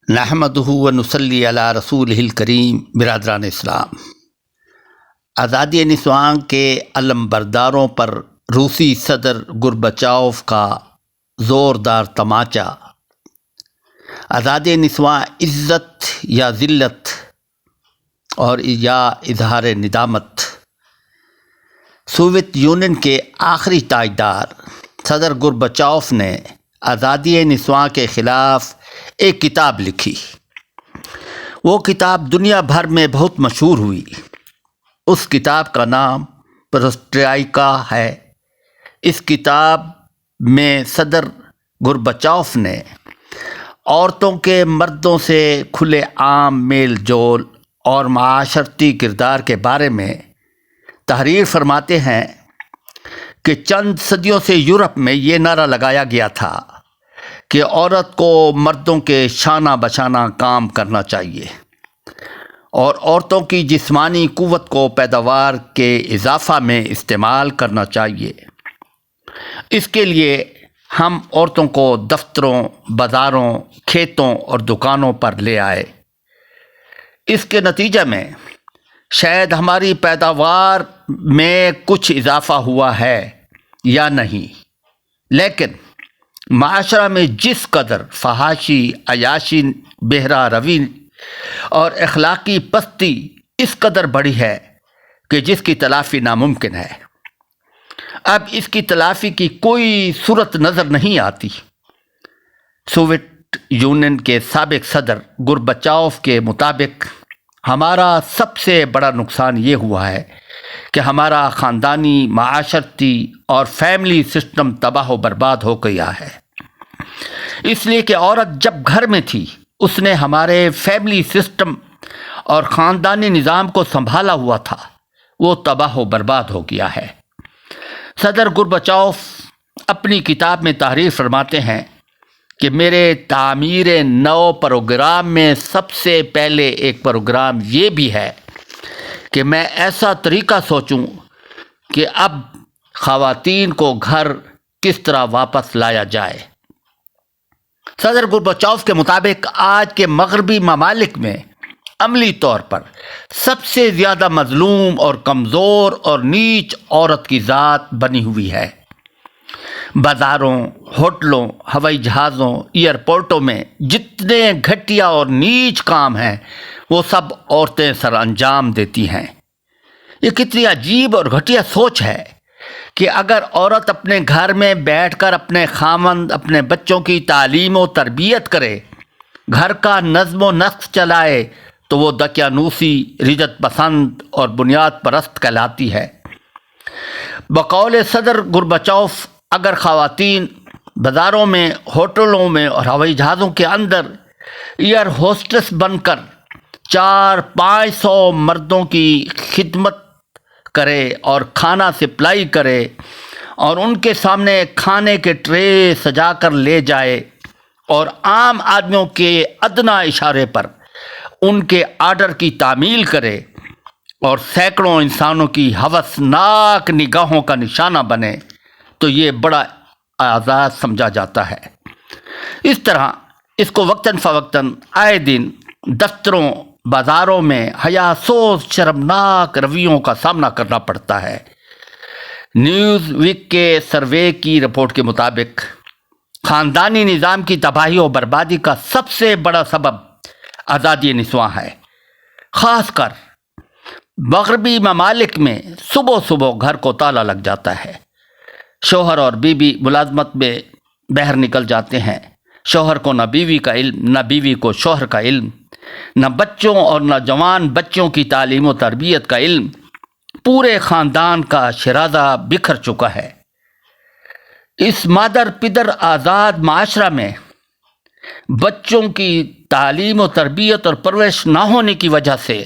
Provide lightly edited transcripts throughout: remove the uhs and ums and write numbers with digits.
نحمدہ و نصلی علی رسولہ الکریم۔ برادران اسلام، آزادی نسواں کے علم برداروں پر روسی صدر گورباچوف کا زوردار تماچا۔ آزادی نسواں عزت یا ذلت اور یا اظہار ندامت۔ سوویت یونین کے آخری تاجدار صدر گورباچوف نے آزادی نسواں کے خلاف ایک کتاب لکھی۔ وہ کتاب دنیا بھر میں بہت مشہور ہوئی۔ اس کتاب کا نام پروسٹرائکا ہے۔ اس کتاب میں صدر گورباچوف نے عورتوں کے مردوں سے کھلے عام میل جول اور معاشرتی کردار کے بارے میں تحریر فرماتے ہیں کہ چند صدیوں سے یورپ میں یہ نعرہ لگایا گیا تھا کہ عورت کو مردوں کے شانہ بشانہ کام کرنا چاہیے اور عورتوں کی جسمانی قوت کو پیداوار کے اضافہ میں استعمال کرنا چاہیے۔ اس کے لیے ہم عورتوں کو دفتروں، بازاروں، کھیتوں اور دکانوں پر لے آئے۔ اس کے نتیجے میں شاید ہماری پیداوار میں کچھ اضافہ ہوا ہے یا نہیں، لیکن معاشرہ میں جس قدر فحاشی، عیاشی، بہرہ روی اور اخلاقی پستی اس قدر بڑھی ہے کہ جس کی تلافی ناممکن ہے۔ اب اس کی تلافی کی کوئی صورت نظر نہیں آتی۔ سوویت یونین کے سابق صدر گورباچوف کے مطابق ہمارا سب سے بڑا نقصان یہ ہوا ہے کہ ہمارا خاندانی، معاشرتی اور فیملی سسٹم تباہ و برباد ہو گیا ہے، اس لیے کہ عورت جب گھر میں تھی اس نے ہمارے فیملی سسٹم اور خاندانی نظام کو سنبھالا ہوا تھا، وہ تباہ و برباد ہو گیا ہے۔ صدر گورباچوف اپنی کتاب میں تحریر فرماتے ہیں کہ میرے تعمیر نو پروگرام میں سب سے پہلے ایک پروگرام یہ بھی ہے کہ میں ایسا طریقہ سوچوں کہ اب خواتین کو گھر کس طرح واپس لایا جائے۔ صدر گورباچوف کے مطابق آج کے مغربی ممالک میں عملی طور پر سب سے زیادہ مظلوم اور کمزور اور نیچ عورت کی ذات بنی ہوئی ہے۔ بازاروں، ہوٹلوں، ہوائی جہازوں، ایئرپورٹوں میں جتنے گھٹیا اور نیچ کام ہیں وہ سب عورتیں سر انجام دیتی ہیں۔ یہ کتنی عجیب اور گھٹیا سوچ ہے کہ اگر عورت اپنے گھر میں بیٹھ کر اپنے خاوند، اپنے بچوں کی تعلیم و تربیت کرے، گھر کا نظم و نسق چلائے تو وہ دقیانوسی، رجت پسند اور بنیاد پرست کہلاتی ہے۔ بقول صدر گورباچوف اگر خواتین بازاروں میں، ہوٹلوں میں اور ہوائی جہازوں کے اندر ایئر ہوسٹس بن کر 400-500 مردوں کی خدمت کرے اور کھانا سپلائی کرے اور ان کے سامنے کھانے کے ٹرے سجا کر لے جائے اور عام آدمیوں کے ادنیٰ اشارے پر ان کے آرڈر کی تعمیل کرے اور سینکڑوں انسانوں کی ہوسناک نگاہوں کا نشانہ بنے تو یہ بڑا اعزاز سمجھا جاتا ہے۔ اس طرح اس کو وقتاً فوقتاً آئے دن دفتروں، بازاروں میں حیاسوز شرمناک رویوں کا سامنا کرنا پڑتا ہے۔ نیوز ویک کے سروے کی رپورٹ کے مطابق خاندانی نظام کی تباہی و بربادی کا سب سے بڑا سبب آزادی نسواں ہے۔ خاص کر مغربی ممالک میں صبح صبح گھر کو تالا لگ جاتا ہے۔ شوہر اور بیوی ملازمت میں باہر نکل جاتے ہیں۔ شوہر کو نہ بیوی کا علم، نہ بیوی کو شوہر کا علم، نہ بچوں اور نہ جوان بچوں کی تعلیم و تربیت کا علم۔ پورے خاندان کا شرازہ بکھر چکا ہے۔ اس مادر پدر آزاد معاشرہ میں بچوں کی تعلیم و تربیت اور پرورش نہ ہونے کی وجہ سے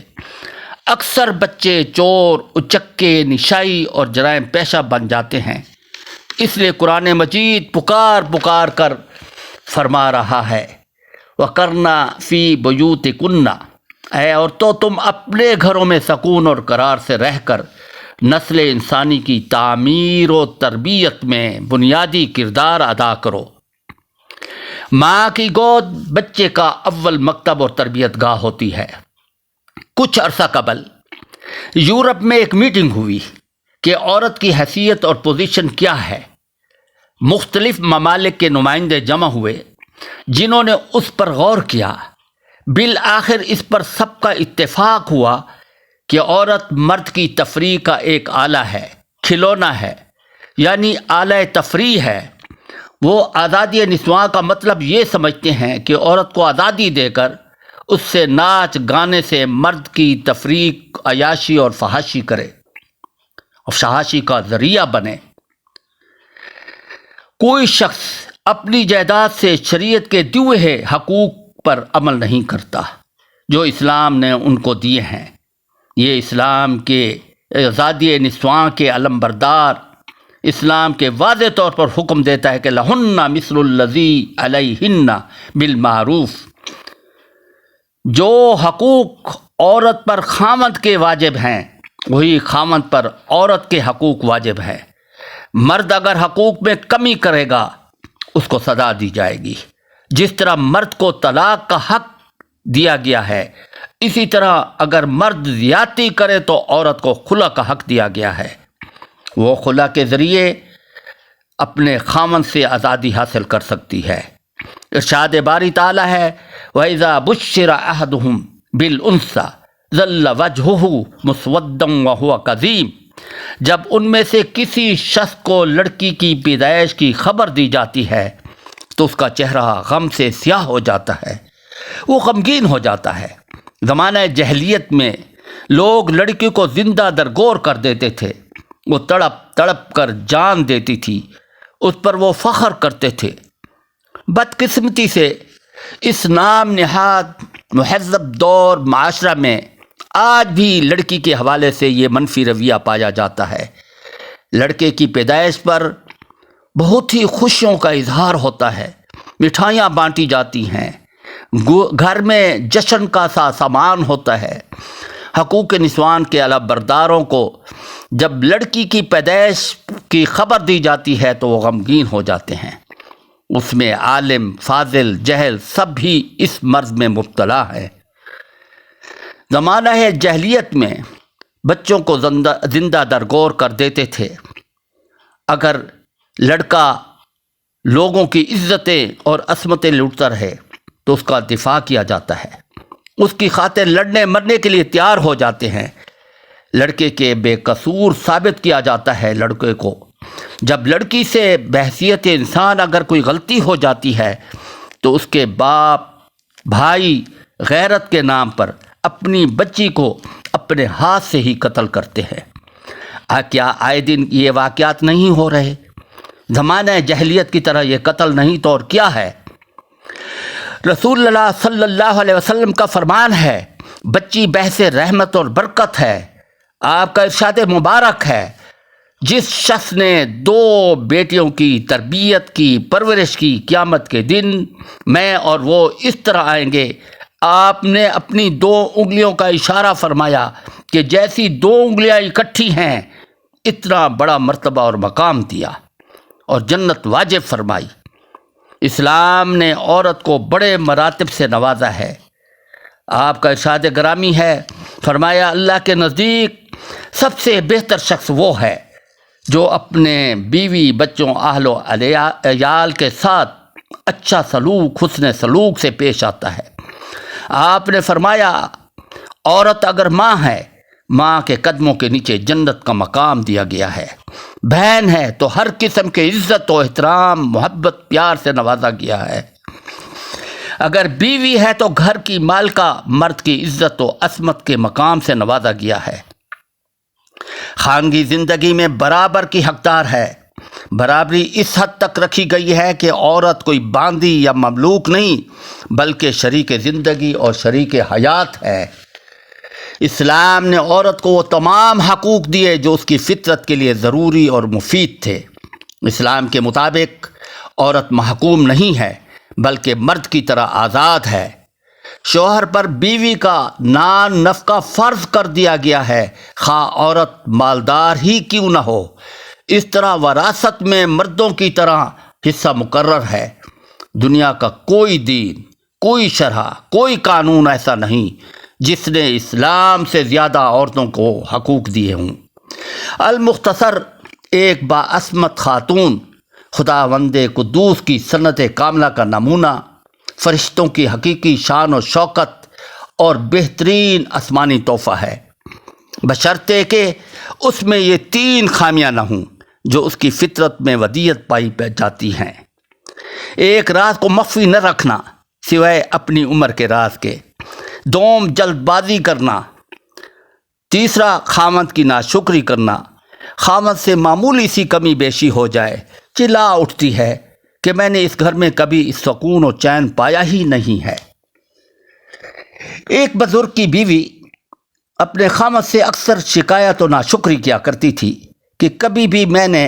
اکثر بچے چور، اچکے، نشائی اور جرائم پیشہ بن جاتے ہیں۔ اس لیے قرآن مجید پکار کر فرما رہا ہے وَقَرْنَ فِي بُيُوتِكُنَّ، اے عورتوں تم اپنے گھروں میں سکون اور قرار سے رہ کر نسل انسانی کی تعمیر و تربیت میں بنیادی کردار ادا کرو۔ ماں کی گود بچے کا اول مکتب اور تربیت گاہ ہوتی ہے۔ کچھ عرصہ قبل یورپ میں ایک میٹنگ ہوئی کہ عورت کی حیثیت اور پوزیشن کیا ہے۔ مختلف ممالک کے نمائندے جمع ہوئے جنہوں نے اس پر غور کیا۔ بالآخر اس پر سب کا اتفاق ہوا کہ عورت مرد کی تفریح کا ایک آلہ ہے، کھلونا ہے، یعنی آلہ تفریح ہے۔ وہ آزادی نسواں کا مطلب یہ سمجھتے ہیں کہ عورت کو آزادی دے کر اس سے ناچ گانے سے مرد کی تفریح، عیاشی اور فحاشی کرے اور فحاشی کا ذریعہ بنے۔ کوئی شخص اپنی جائیداد سے شریعت کے دیے ہوئے حقوق پر عمل نہیں کرتا جو اسلام نے ان کو دیے ہیں۔ یہ اسلام کے آزادی نسواں کے علمبردار اسلام کے واضح طور پر حکم دیتا ہے کہ لہن مثل الذی علیہن بالمعروف۔ جو حقوق عورت پر خاوند کے واجب ہیں وہی خاوند پر عورت کے حقوق واجب ہیں۔ مرد اگر حقوق میں کمی کرے گا اس کو سزا دی جائے گی۔ جس طرح مرد کو طلاق کا حق دیا گیا ہے، اسی طرح اگر مرد زیادتی کرے تو عورت کو خلا کا حق دیا گیا ہے۔ وہ خلا کے ذریعے اپنے خاوند سے آزادی حاصل کر سکتی ہے۔ ارشاد باری تعالیٰ ہے وَإِذَا بُشِّرَ أَحَدُهُمْ بِالْأُنثىٰ ظَلَّ وَجْهُهُ مُسْوَدًّا وَهُوَ كَظِيمٌ۔ جب ان میں سے کسی شخص کو لڑکی کی پیدائش کی خبر دی جاتی ہے تو اس کا چہرہ غم سے سیاہ ہو جاتا ہے، وہ غمگین ہو جاتا ہے۔ زمانہ جہلیت میں لوگ لڑکی کو زندہ درگور کر دیتے تھے، وہ تڑپ تڑپ کر جان دیتی تھی، اس پر وہ فخر کرتے تھے۔ بدقسمتی سے اس نام نہاد مہذب دور معاشرہ میں آج بھی لڑکی کے حوالے سے یہ منفی رویہ پایا جاتا ہے۔ لڑکے کی پیدائش پر بہت ہی خوشیوں کا اظہار ہوتا ہے، مٹھائیاں بانٹی جاتی ہیں، گھر میں جشن کا سا سامان ہوتا ہے۔ حقوق نسوان کے علمبرداروں کو جب لڑکی کی پیدائش کی خبر دی جاتی ہے تو وہ غمگین ہو جاتے ہیں۔ اس میں عالم، فاضل، جہل سب بھی اس مرض میں مبتلا ہے۔ زمانہ جہلیت میں بچوں کو زندہ درگور کر دیتے تھے۔ اگر لڑکا لوگوں کی عزتیں اور عصمتیں لوٹتا رہے تو اس کا دفاع کیا جاتا ہے، اس کی خاطر لڑنے مرنے کے لیے تیار ہو جاتے ہیں۔ لڑکے کے بے قصور ثابت کیا جاتا ہے لڑکے کو۔ جب لڑکی سے بحیثیت انسان اگر کوئی غلطی ہو جاتی ہے تو اس کے باپ بھائی غیرت کے نام پر اپنی بچی کو اپنے ہاتھ سے ہی قتل کرتے ہیں۔ کیا آئے دن یہ واقعات نہیں ہو رہے؟ زمانہ جہلیت کی طرح یہ قتل نہیں تو اور کیا ہے؟ رسول اللہ صلی اللہ علیہ وسلم کا فرمان ہے بچی بحث رحمت اور برکت ہے۔ آپ کا ارشاد مبارک ہے جس شخص نے 2 بیٹیوں کی تربیت کی، پرورش کی، قیامت کے دن میں اور وہ اس طرح آئیں گے۔ آپ نے اپنی 2 انگلیوں کا اشارہ فرمایا کہ جیسی 2 انگلیاں اکٹھی ہیں اتنا بڑا مرتبہ اور مقام دیا اور جنت واجب فرمائی۔ اسلام نے عورت کو بڑے مراتب سے نوازا ہے۔ آپ کا ارشاد گرامی ہے، فرمایا اللہ کے نزدیک سب سے بہتر شخص وہ ہے جو اپنے بیوی، بچوں، اہل و عیال کے ساتھ اچھا سلوک، حسن سلوک سے پیش آتا ہے۔ آپ نے فرمایا عورت اگر ماں ہے، ماں کے قدموں کے نیچے جنت کا مقام دیا گیا ہے۔ بہن ہے تو ہر قسم کے عزت و احترام، محبت، پیار سے نوازا گیا ہے۔ اگر بیوی ہے تو گھر کی مالکہ، مرد کی عزت و عصمت کے مقام سے نوازا گیا ہے۔ خانگی زندگی میں برابر کی حقدار ہے۔ برابری اس حد تک رکھی گئی ہے کہ عورت کوئی باندی یا مملوک نہیں بلکہ شریک زندگی اور شریک حیات ہے۔ اسلام نے عورت کو وہ تمام حقوق دیے جو اس کی فطرت کے لیے ضروری اور مفید تھے۔ اسلام کے مطابق عورت محکوم نہیں ہے بلکہ مرد کی طرح آزاد ہے۔ شوہر پر بیوی کا نان نفقہ فرض کر دیا گیا ہے، خواہ عورت مالدار ہی کیوں نہ ہو۔ اس طرح وراثت میں مردوں کی طرح حصہ مقرر ہے۔ دنیا کا کوئی دین، کوئی شرح، کوئی قانون ایسا نہیں جس نے اسلام سے زیادہ عورتوں کو حقوق دیے ہوں۔ المختصر ایک باعصمت خاتون، خداوند قدوس کی سنت کاملہ کا نمونہ، فرشتوں کی حقیقی شان و شوکت اور بہترین آسمانی تحفہ ہے، بشرطے کہ اس میں یہ 3 خامیاں نہ ہوں جو اس کی فطرت میں ودیعت پائی جاتی ہیں۔ ایک راز کو مخفی نہ رکھنا سوائے اپنی عمر کے راز کے، دوم جلد بازی کرنا، تیسرا خاوند کی ناشکری کرنا، خاوند سے معمولی سی کمی بیشی ہو جائے چلا اٹھتی ہے کہ میں نے اس گھر میں کبھی اس سکون و چین پایا ہی نہیں ہے۔ ایک بزرگ کی بیوی اپنے خاوند سے اکثر شکایت و ناشکری کیا کرتی تھی کہ کبھی بھی میں نے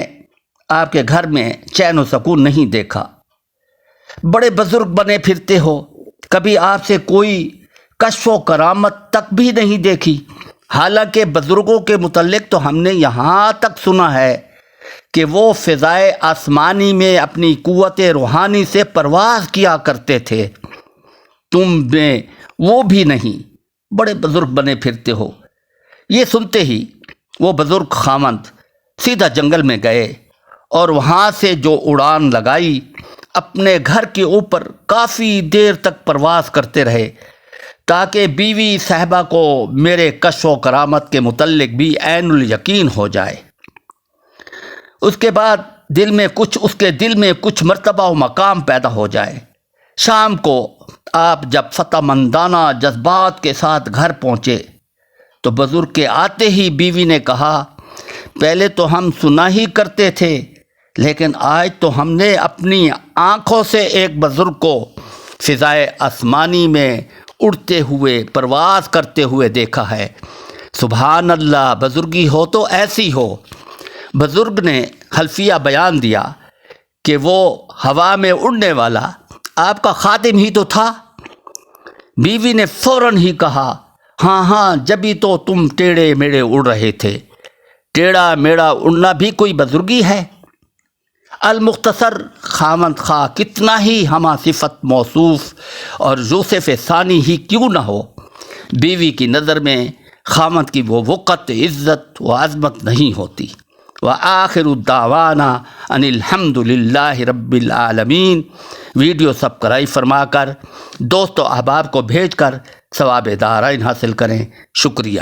آپ کے گھر میں چین و سکون نہیں دیکھا، بڑے بزرگ بنے پھرتے ہو، کبھی آپ سے کوئی کشف و کرامت تک بھی نہیں دیکھی۔ حالانکہ بزرگوں کے متعلق تو ہم نے یہاں تک سنا ہے کہ وہ فضائے آسمانی میں اپنی قوت روحانی سے پرواز کیا کرتے تھے، تم میں وہ بھی نہیں، بڑے بزرگ بنے پھرتے ہو۔ یہ سنتے ہی وہ بزرگ خاوند سیدھا جنگل میں گئے اور وہاں سے جو اڑان لگائی، اپنے گھر کے اوپر کافی دیر تک پرواز کرتے رہے تاکہ بیوی صاحبہ کو میرے کشف و کرامت کے متعلق بھی عین الیقین ہو جائے۔ اس کے بعد اس کے دل میں کچھ مرتبہ و مقام پیدا ہو جائے۔ شام کو آپ جب فتح مندانہ جذبات کے ساتھ گھر پہنچے تو بزرگ کے آتے ہی بیوی نے کہا، پہلے تو ہم سنا ہی کرتے تھے، لیکن آج تو ہم نے اپنی آنکھوں سے ایک بزرگ کو فضائے آسمانی میں اڑتے ہوئے پرواز کرتے ہوئے دیکھا ہے۔ سبحان اللہ، بزرگی ہو تو ایسی ہو۔ بزرگ نے خلفیہ بیان دیا کہ وہ ہوا میں اڑنے والا آپ کا خادم ہی تو تھا۔ بیوی نے فوراً ہی کہا، ہاں جبھی تو تم ٹیڑھے میڑے اڑ رہے تھے۔ ٹیڑھا میڑا اڑنا بھی کوئی بزرگی ہے؟ المختصر خاوند خواہ کتنا ہی ہمہ صفت موصوف اور یوسف ثانی ہی کیوں نہ ہو، بیوی کی نظر میں خاوند کی وہ وقت، عزت و عظمت نہیں ہوتی۔ وآخر دعوانا ان الحمد للہ رب العالمین۔ ویڈیو سبسکرائب فرما کر دوست و احباب کو بھیج کر ثواب دارین حاصل کریں۔ شکریہ۔